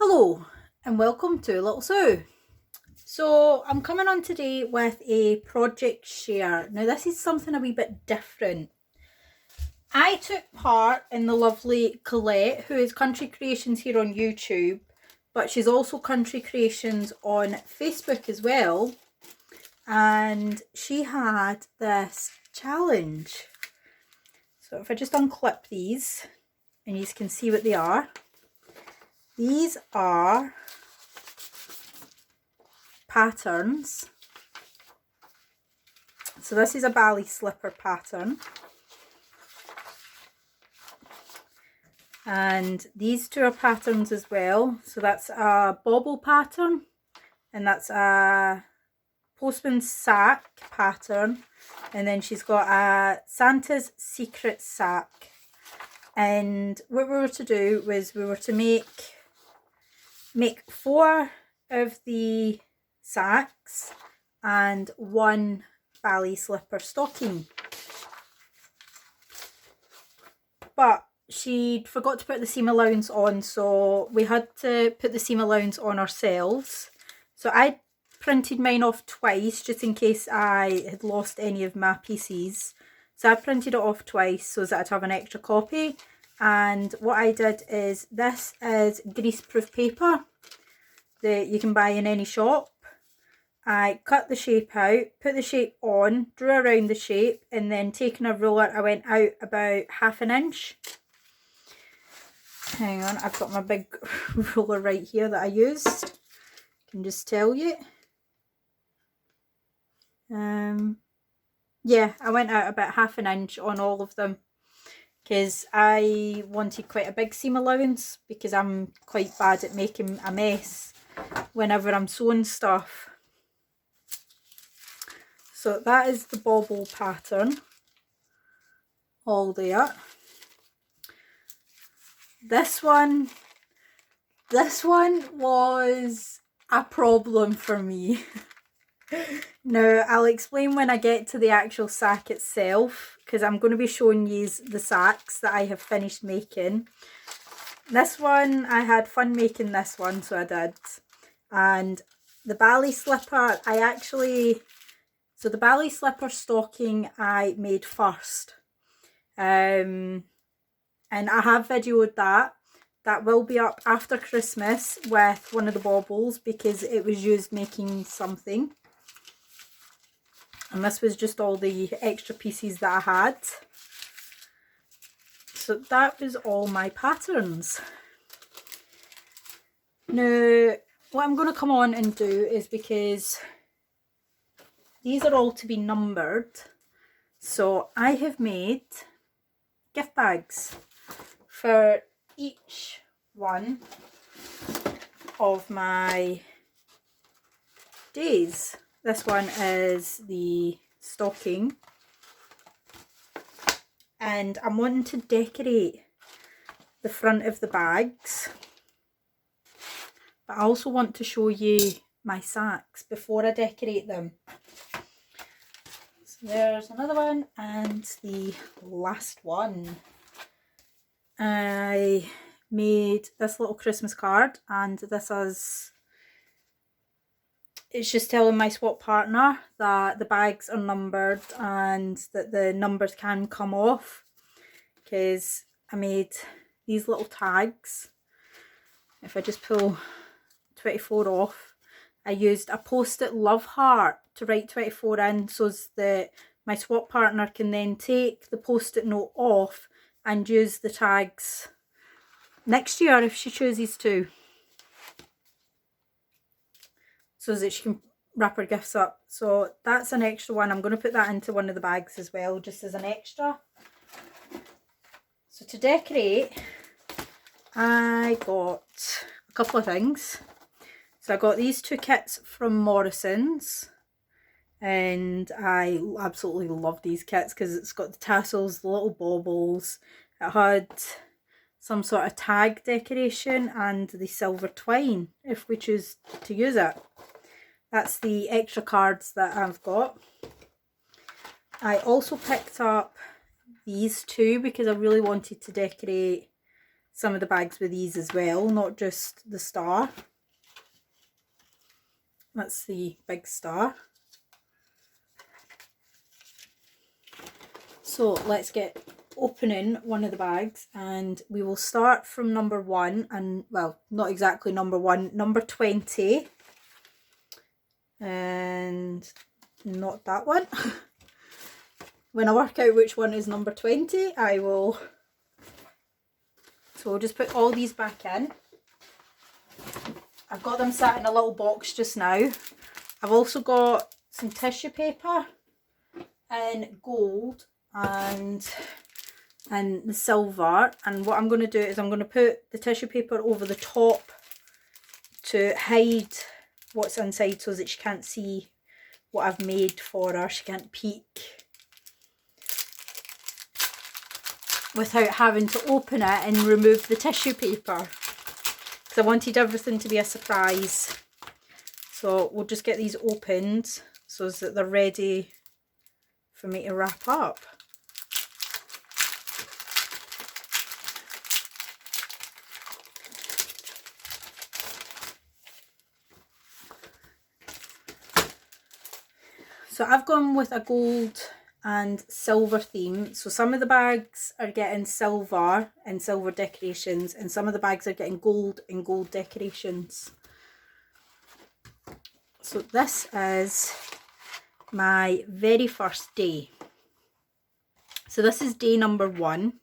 Hello and welcome to Little Sue. So I'm coming on today with a project share. Now this is something a wee bit different. I took part in the lovely Collette, who is Country Creations here on YouTube, but she's also Country Creations on Facebook as well. And she had this challenge. So if I just unclip these and you can see what they are. These are patterns. So this is a ballet slipper pattern, and these two are patterns as well. So that's a bauble pattern and that's a postman's sack pattern, and then she's got a Santa's secret sack. And what we were to do was we were to make 4 of the sacks and 1 ballet slipper stocking. But she forgot to put the seam allowance on, so we had to put the seam allowance on ourselves. So I printed mine off twice just in case I had lost any of my pieces. So I printed it off twice so that I'd have an extra copy. And what I did is, this is greaseproof paper that you can buy in any shop. I cut the shape out, put the shape on, drew around the shape, and then taking a ruler I went out about 1/2 inch. Hang on, I've got my big ruler right here that I used. I can just tell you. Yeah, I went out about 1/2 inch on all of them because I wanted quite a big seam allowance because I'm quite bad at making a mess whenever I'm sewing stuff. So that is the bauble pattern, all there. This one was a problem for me. Now I'll explain when I get to the actual sack itself, because I'm going to be showing you the sacks that I have finished making. This one, I had fun making this one, so I did. And the ballet slipper, so the ballet slipper stocking I made first. And I have videoed that. That will be up after Christmas with one of the baubles because it was used making something. And this was just all the extra pieces that I had. So that was all my patterns. Now, what I'm going to come on and do is, because these are all to be numbered, so I have made gift bags for each one of my days. This one is the stocking, and I'm wanting to decorate the front of the bags, but I also want to show you my sacks before I decorate them. So there's another one, and the last one. I made this little Christmas card, and this is, it's just telling my swap partner that the bags are numbered and that the numbers can come off, because I made these little tags. If I just pull 24 off, I used a post-it love heart to write 24 in, so that my swap partner can then take the post-it note off and use the tags next year if she chooses to, so that she can wrap her gifts up. So that's an extra one. I'm going to put that into one of the bags as well, just as an extra. So to decorate, I got a couple of things. So I got these 2 kits from Morrison's, and I absolutely love these kits because it's got the tassels, the little baubles. It had some sort of tag decoration and the silver twine if we choose to use it. That's the extra cards that I've got. I also picked up these 2 because I really wanted to decorate some of the bags with these as well, not just the star. That's the big star. So let's get opening one of the bags, and we will start from number 1, and well, not exactly number 1, number 20, and not that one. When I work out which one is number 20, I will. So we'll just put all these back in. I've got them sat in a little box just now. I've also got some tissue paper in gold and the silver, and what I'm going to do is I'm going to put the tissue paper over the top to hide what's inside so that she can't see what I've made for her. She can't peek without having to open it and remove the tissue paper, because I wanted everything to be a surprise. So we'll just get these opened so that they're ready for me to wrap up. So I've gone with a gold and silver theme. So some of the bags are getting silver and silver decorations, and some of the bags are getting gold and gold decorations. So this is my very first day. So this is day number 1,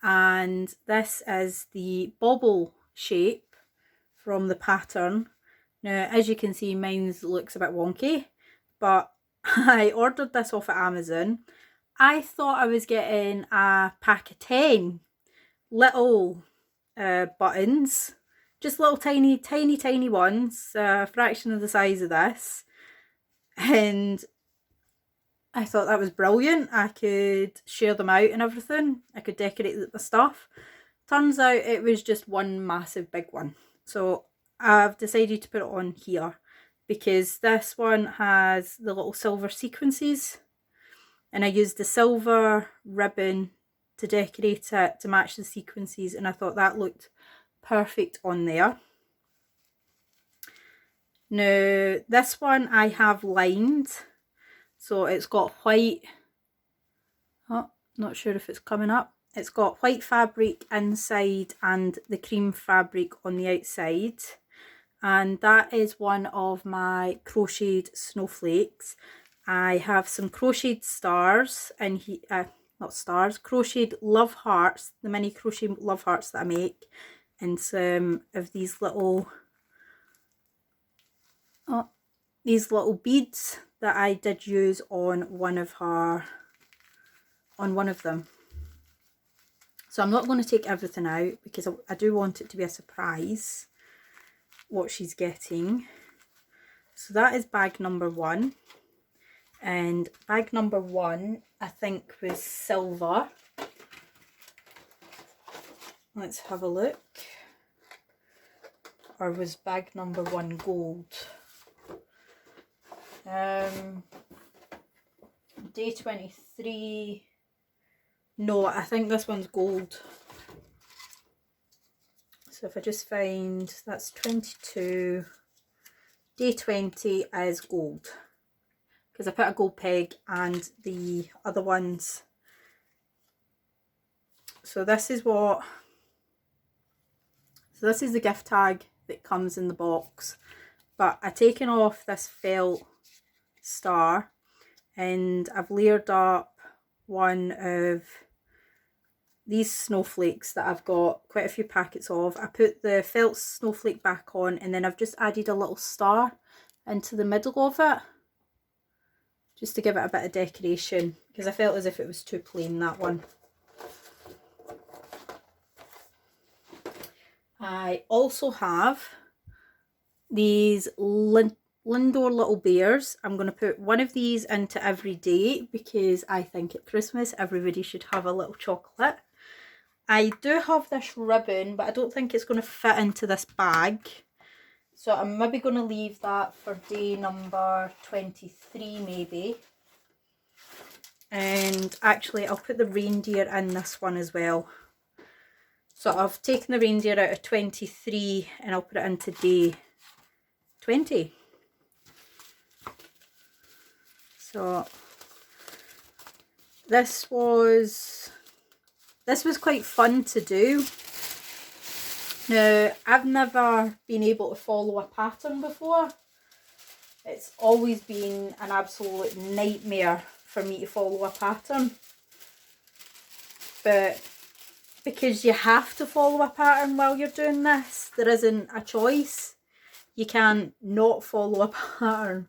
and this is the bauble shape from the pattern. Now, as you can see, mine looks a bit wonky, but I ordered this off of Amazon. I thought I was getting a pack of 10 little buttons, just little tiny ones, a fraction of the size of this, and I thought that was brilliant. I could share them out and everything. I could decorate the stuff. Turns out it was just one massive big one. So I've decided to put it on here, because this one has the little silver sequences, and I used the silver ribbon to decorate it to match the sequences, and I thought that looked perfect on there. Now this one I have lined, so it's got white, oh, not sure if it's coming up, it's got white fabric inside and the cream fabric on the outside. And that is one of my crocheted snowflakes. I have some crocheted stars and not stars, crocheted love hearts, the mini crochet love hearts that I make, and some of these little beads that I did use on one of them. So I'm not going to take everything out because I do want it to be a surprise what she's getting. So that is bag number 1, and bag number 1 I think was silver. Let's have a look. Or was bag number 1 gold? Day 23, no, I think this one's gold. So if I just find, that's 22, day 20 is gold, because I put a gold peg and the other ones. So this is the gift tag that comes in the box, but I've taken off this felt star and I've layered up one of these snowflakes that I've got quite a few packets of. I put the felt snowflake back on, and then I've just added a little star into the middle of it just to give it a bit of decoration, because I felt as if it was too plain, that one. I also have these Lindor little bears. I'm going to put one of these into every day, because I think at Christmas everybody should have a little chocolate. I do have this ribbon, but I don't think it's going to fit into this bag. So I'm maybe going to leave that for day number 23 maybe. And actually I'll put the reindeer in this one as well. So I've taken the reindeer out of 23 and I'll put it into day 20. So this was quite fun to do. Now, I've never been able to follow a pattern before. It's always been an absolute nightmare for me to follow a pattern. But because you have to follow a pattern while you're doing this, there isn't a choice. You can't not follow a pattern.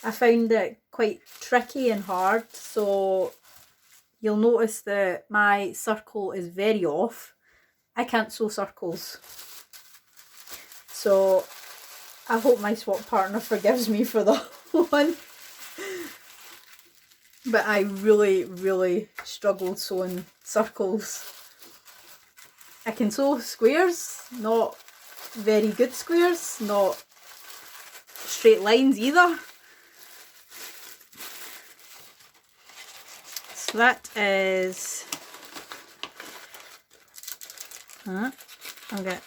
I found it quite tricky and hard, so you'll notice that my circle is very off. I can't sew circles. So I hope my swap partner forgives me for that one. But I really, really struggled sewing circles. I can sew squares, not very good squares, not straight lines either. So that is that. I'll get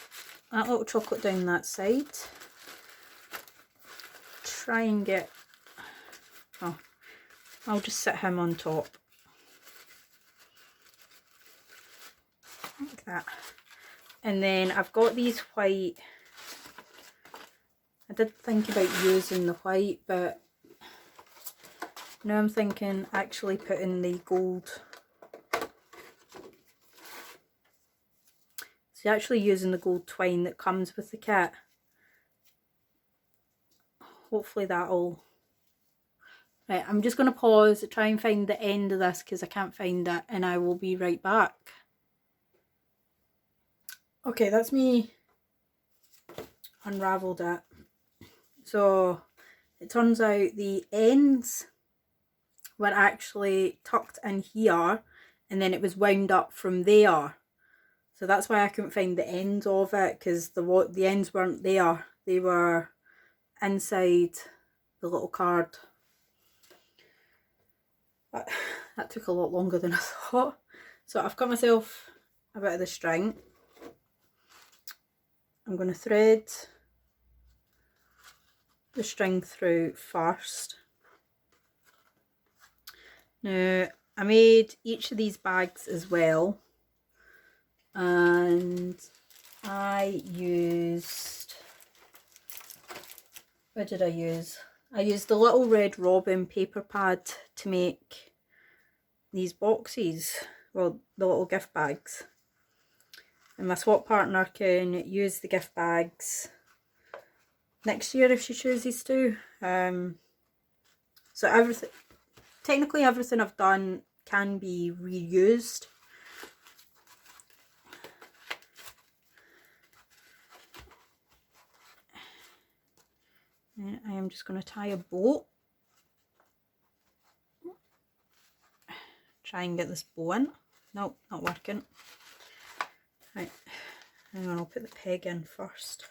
that little chocolate down that side. Try and get, oh, I'll just sit him on top. Like that. And then I've got these white, I did think about using the white, but now I'm thinking actually putting the gold. So actually using the gold twine that comes with the kit. Hopefully that'll... Right, I'm just going to pause to try and find the end of this because I can't find it, and I will be right back. Okay, that's me unravelled it. So it turns out the ends were actually tucked in here and then it was wound up from there. So that's why I couldn't find the ends of it, because the ends weren't there. They were inside the little card. But that took a lot longer than I thought. So I've cut myself a bit of the string. I'm going to thread the string through first. Now, I made each of these bags as well, and I used, what did I use? I used the little Red Robin paper pad to make these boxes, well, the little gift bags. And my swap partner can use the gift bags next year if she chooses to. So everything, technically everything I've done can be reused. And I am just going to tie a bow. Try and get this bow in. Nope, not working. Right, hang on, I'll put the peg in first.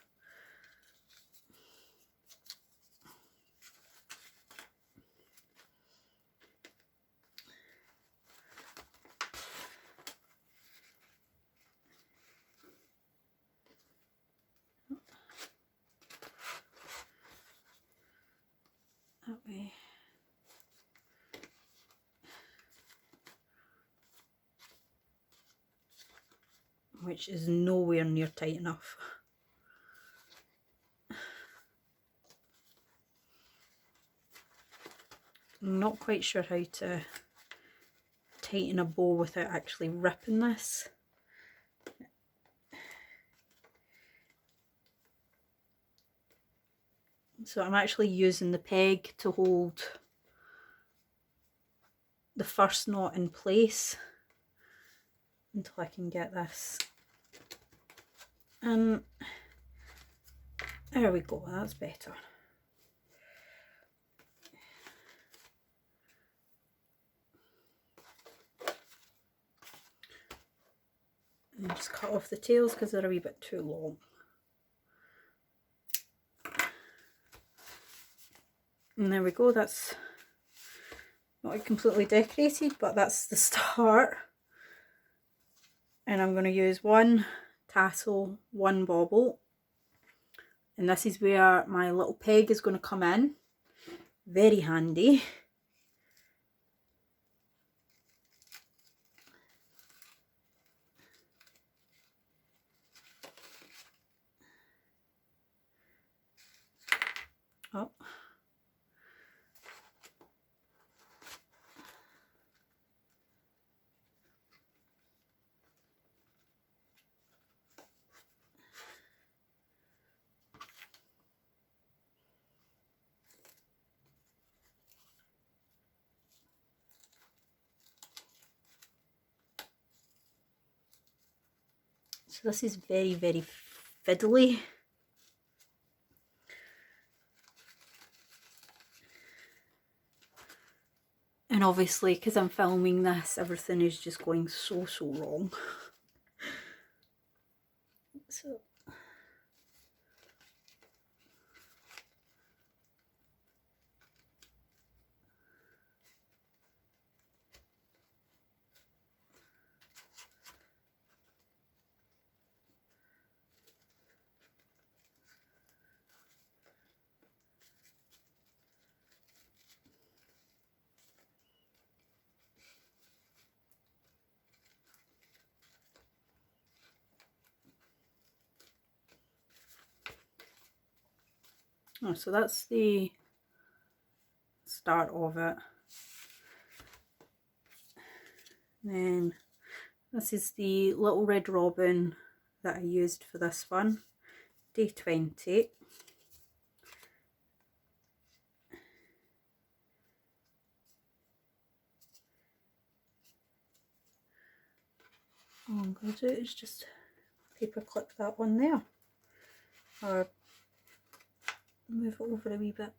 That way. Which is nowhere near tight enough. I'm not quite sure how to tighten a bow without actually ripping this. So I'm actually using the peg to hold the first knot in place until I can get this. And there we go, that's better. And just cut off the tails because they're a wee bit too long. And there we go, that's not completely decorated, but that's the start. and I'm going to use one tassel, one bobble, and this is where my little peg is going to come in. Very handy. Oh. So this is very, very fiddly. And obviously, because I'm filming this, everything is just going so wrong. So. Oh, so that's the start of it. Then this is the little red robin that I used for this one, day 20. All I'm going to do is just paper clip that one there, or move it over a wee bit.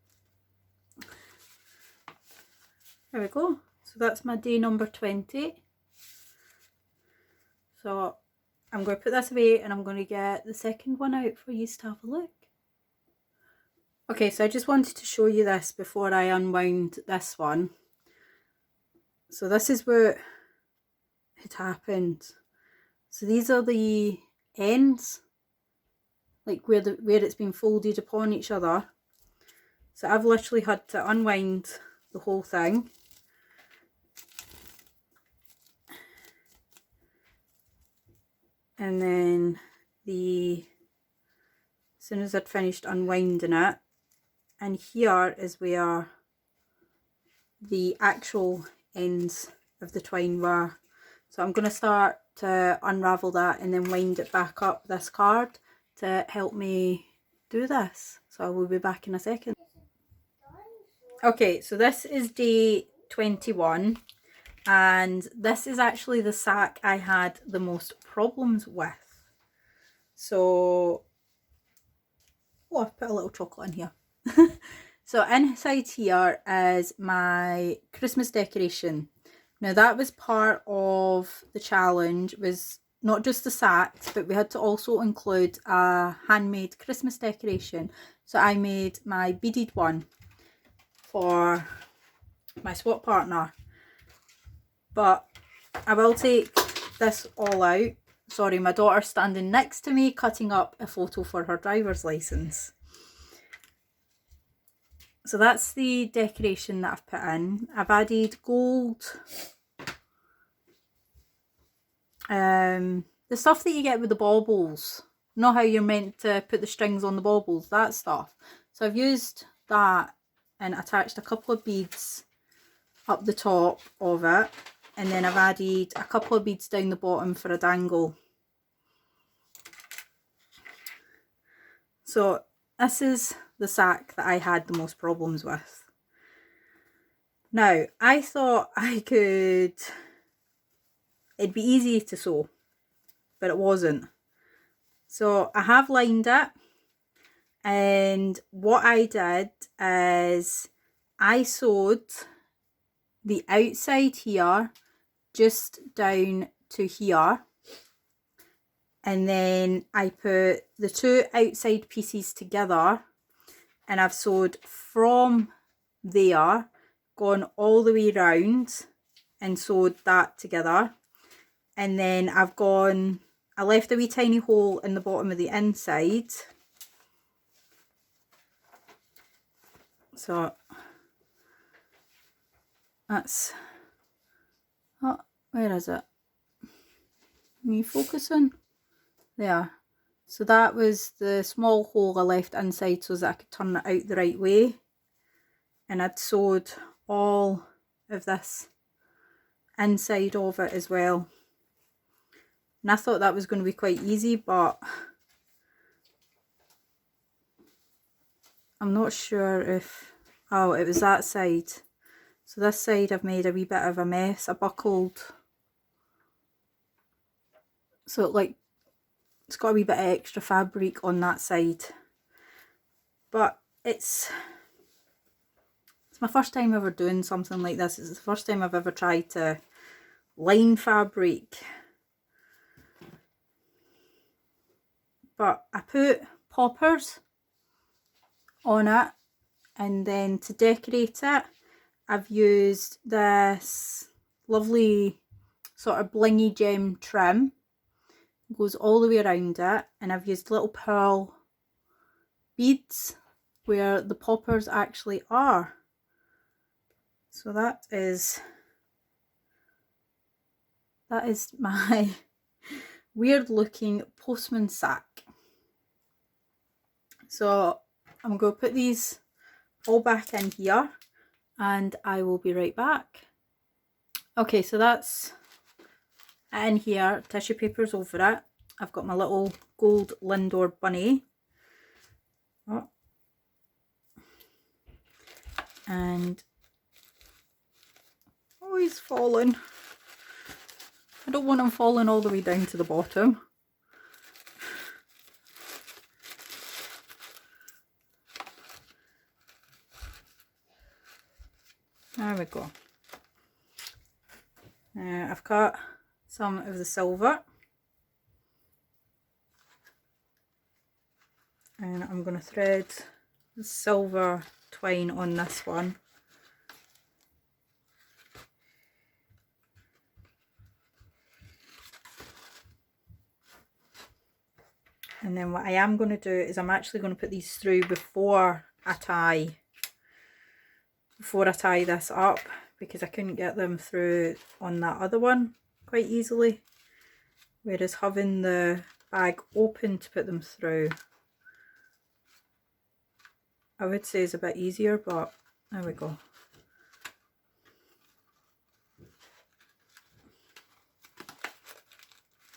There we go. So that's my day number 20. So I'm going to put this away and I'm going to get the second one out for you to have a look. Okay, so I just wanted to show you this before I unwound this one. So this is what had happened. So these are the ends, like where it's been folded upon each other. So I've literally had to unwind the whole thing. And then as soon as I'd finished unwinding it, and here is where the actual ends of the twine were. So I'm going to start to unravel that and then wind it back up this card to help me do this. So I will be back in a second. Okay, so this is day 21, and this is actually the sack I had the most problems with. So, oh, I've put a little chocolate in here. So inside here is my Christmas decoration. Now that was part of the challenge, was not just the sacks, but we had to also include a handmade Christmas decoration. So I made my beaded one for my swap partner. But I will take this all out. Sorry, my daughter's standing next to me cutting up a photo for her driver's license. So that's the decoration that I've put in. I've added gold, the stuff that you get with the baubles. You know how you're meant to put the strings on the baubles, that stuff. So I've used that and attached a couple of beads up the top of it, and then I've added a couple of beads down the bottom for a dangle. So this is the sack that I had the most problems with. Now, I thought it'd be easy to sew, but it wasn't. So I have lined it, and what I did is I sewed the outside here just down to here, and then I put the two outside pieces together, and I've sewed from there, gone all the way round and sewed that together, And then I left a wee tiny hole in the bottom of the inside. So that's, oh, where is it? Me focusing? There. So that was the small hole I left inside so that I could turn it out the right way. And I'd sewed all of this inside of it as well. And I thought that was going to be quite easy, but I'm not sure if, oh, it was that side. So this side I've made a wee bit of a mess. I buckled, so it's got a wee bit of extra fabric on that side. But it's my first time ever doing something like this. It's the first time I've ever tried to line fabric. But I put poppers on it, and then to decorate it I've used this lovely sort of blingy gem trim. It goes all the way around it, and I've used little pearl beads where the poppers actually are. So that is my weird looking postman sack. So I'm going to put these all back in here and I will be right back. Okay, so that's in here, tissue paper's over it. I've got my little gold Lindor bunny. Oh. And oh, he's fallen. I don't want him falling all the way down to the bottom. There we go. I've cut some of the silver, and I'm going to thread the silver twine on this one. And then what I am going to do is I'm actually going to put these through before I tie this up, because I couldn't get them through on that other one quite easily, whereas having the bag open to put them through I would say is a bit easier, but there we go.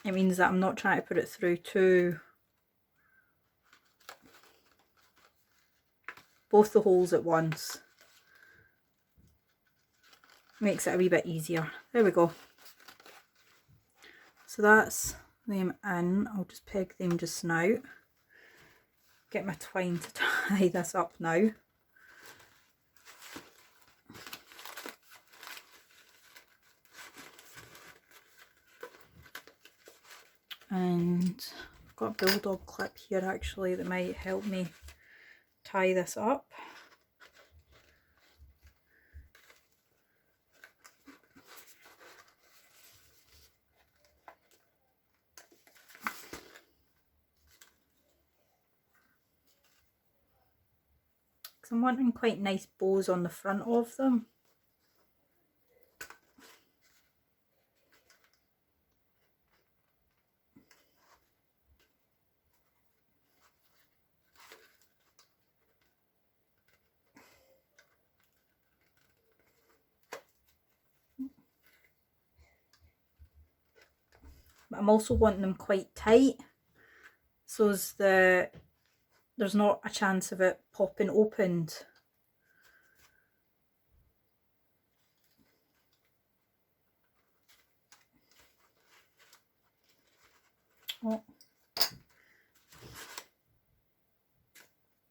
It means that I'm not trying to put it through both the holes at once. Makes it a wee bit easier. There we go. So that's them in. I'll just peg them just now. Get my twine to tie this up now. And I've got a bulldog clip here actually that might help me tie this up. Because I'm wanting quite nice bows on the front of them. But I'm also wanting them quite tight, so as there's not a chance of it popping opened. Oh.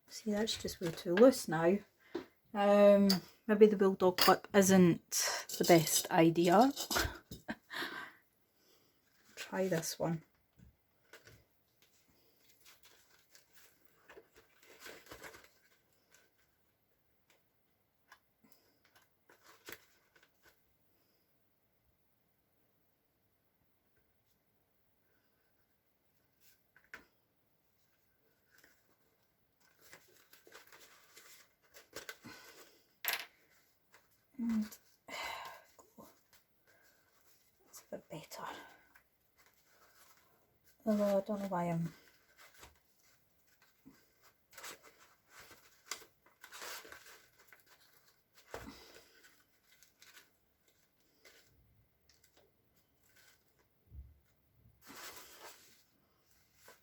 See, that's just way too loose now. Maybe the bulldog clip isn't the best idea. Try this one. And it's a bit better. Although I don't know why I'm...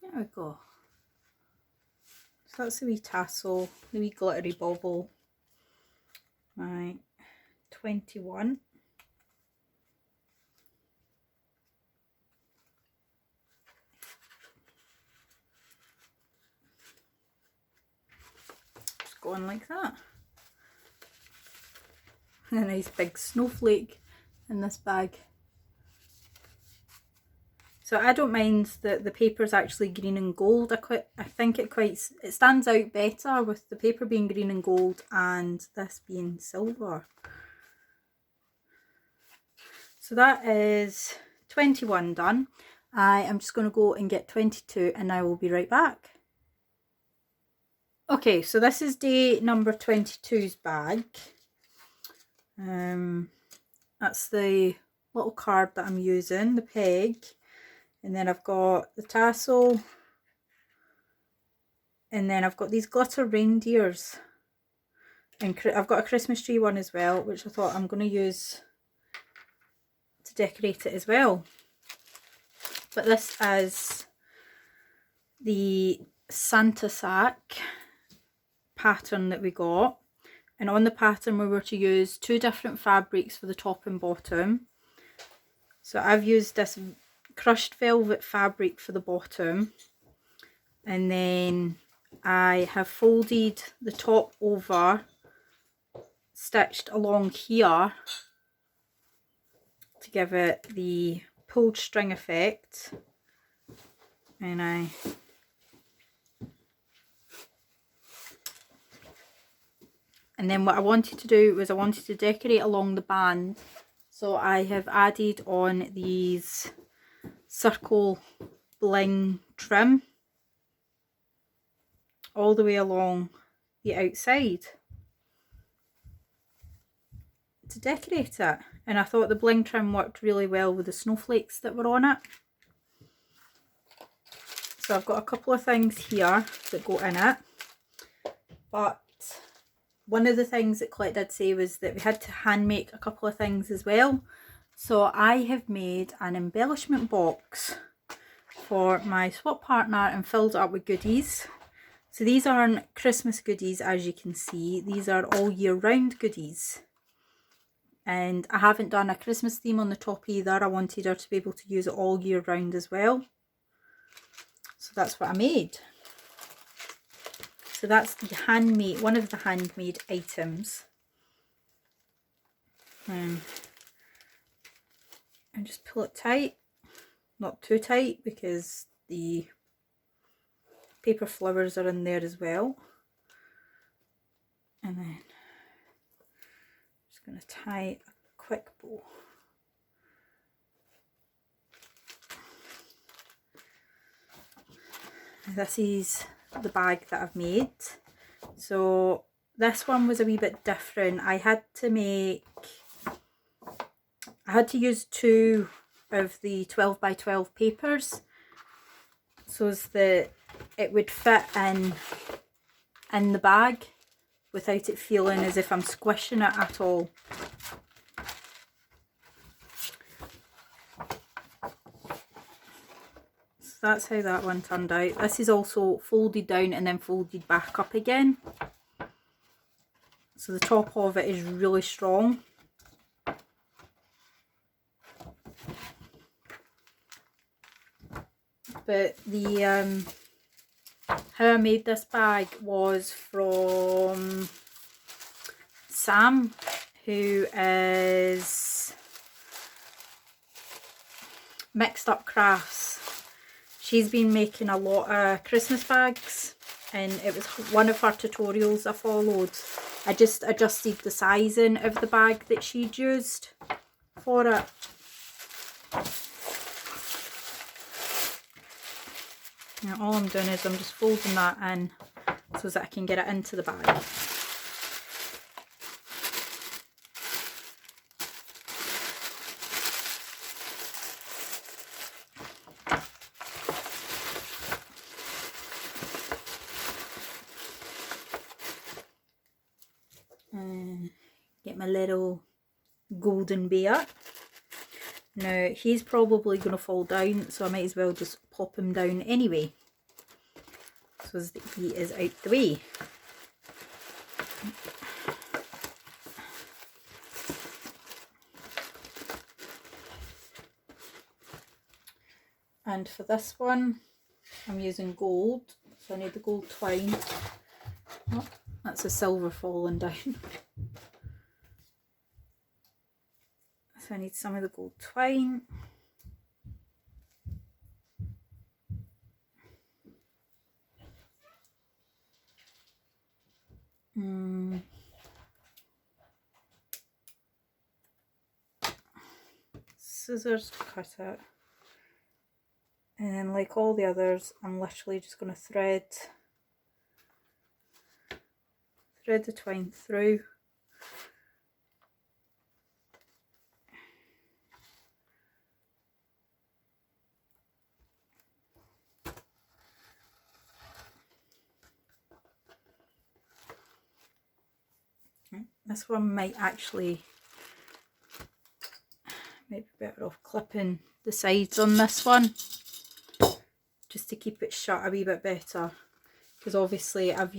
There we go. So that's the wee tassel, the wee glittery bauble. Right, 21. Just going like that. And a nice big snowflake in this bag. So I don't mind that the paper's actually green and gold. I think it stands out better with the paper being green and gold and this being silver. So that is 21 done. I am just going to go and get 22 and I will be right back. Okay, so this is day number 22's bag. That's the little card that I'm using, the peg. And then I've got the tassel. And then I've got these glitter reindeers. And I've got a Christmas tree one as well, which I thought I'm going to use to decorate it as well. But this is the Santa sack pattern that we got. And on the pattern we were to use 2 different fabrics for the top and bottom. So I've used this crushed velvet fabric for the bottom, and then I have folded the top over, stitched along here to give it the pulled string effect, and then what I wanted to do was I wanted to decorate along the band, so I have added on these circle bling trim all the way along the outside to decorate it, and I thought the bling trim worked really well with the snowflakes that were on it. So I've got a couple of things here that go in it, but one of the things that Collette did say was that we had to hand make a couple of things as well. So I have made an embellishment box for my swap partner and filled it up with goodies. So these aren't Christmas goodies, as you can see. These are all year round goodies. And I haven't done a Christmas theme on the top either. I wanted her to be able to use it all year round as well. So that's what I made. So that's the handmade, one of the handmade items. And just pull it tight, not too tight because the paper flowers are in there as well. And then I'm just going to tie a quick bow. This is the bag that I've made. So this one was a wee bit different. I had to use 2 of the 12 by 12 papers so as that it would fit in the bag without it feeling as if I'm squishing it at all. So that's how that one turned out. This is also folded down and then folded back up again. So the top of it is really strong. But the how I made this bag was from Sam, who is Mixed Up Crafts. She's been making a lot of Christmas bags and it was one of her tutorials I followed. I just adjusted the sizing of the bag that she'd used for it. Now all I'm doing is I'm just folding that in so that I can get it into the bag. like my little golden bear. Now he's probably going to fall down, so I might as well just pop him down anyway, so that he is out the way. And for this one, I'm using gold, so I need the gold twine. Oh, that's a silver falling down. So I need some of the gold twine. Scissors to cut it. And then, like all the others, I'm literally just going to thread the twine through. This one might be better off clipping the sides on this one, just to keep it shut a wee bit better, because obviously I've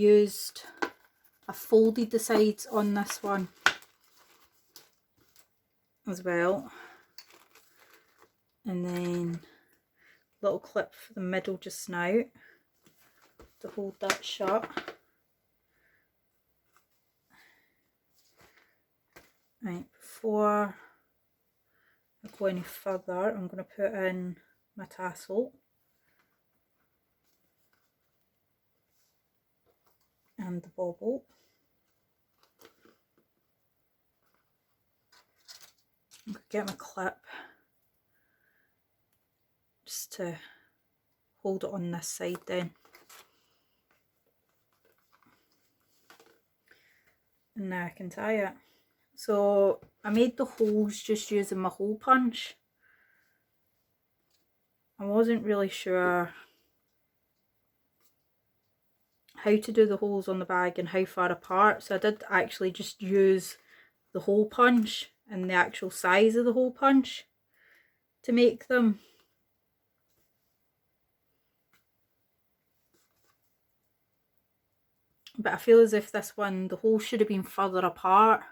folded the sides on this one as well, and then little clip for the middle just now to hold that shut. Right, before I go any further, I'm going to put in my tassel and the bauble. I'm going to get my clip just to hold it on this side then. And now I can tie it. So I made the holes just using my hole punch. I wasn't really sure how to do the holes on the bag and how far apart, so I did actually just use the hole punch and the actual size of the hole punch to make them. But I feel as if this one, the holes should have been further apart.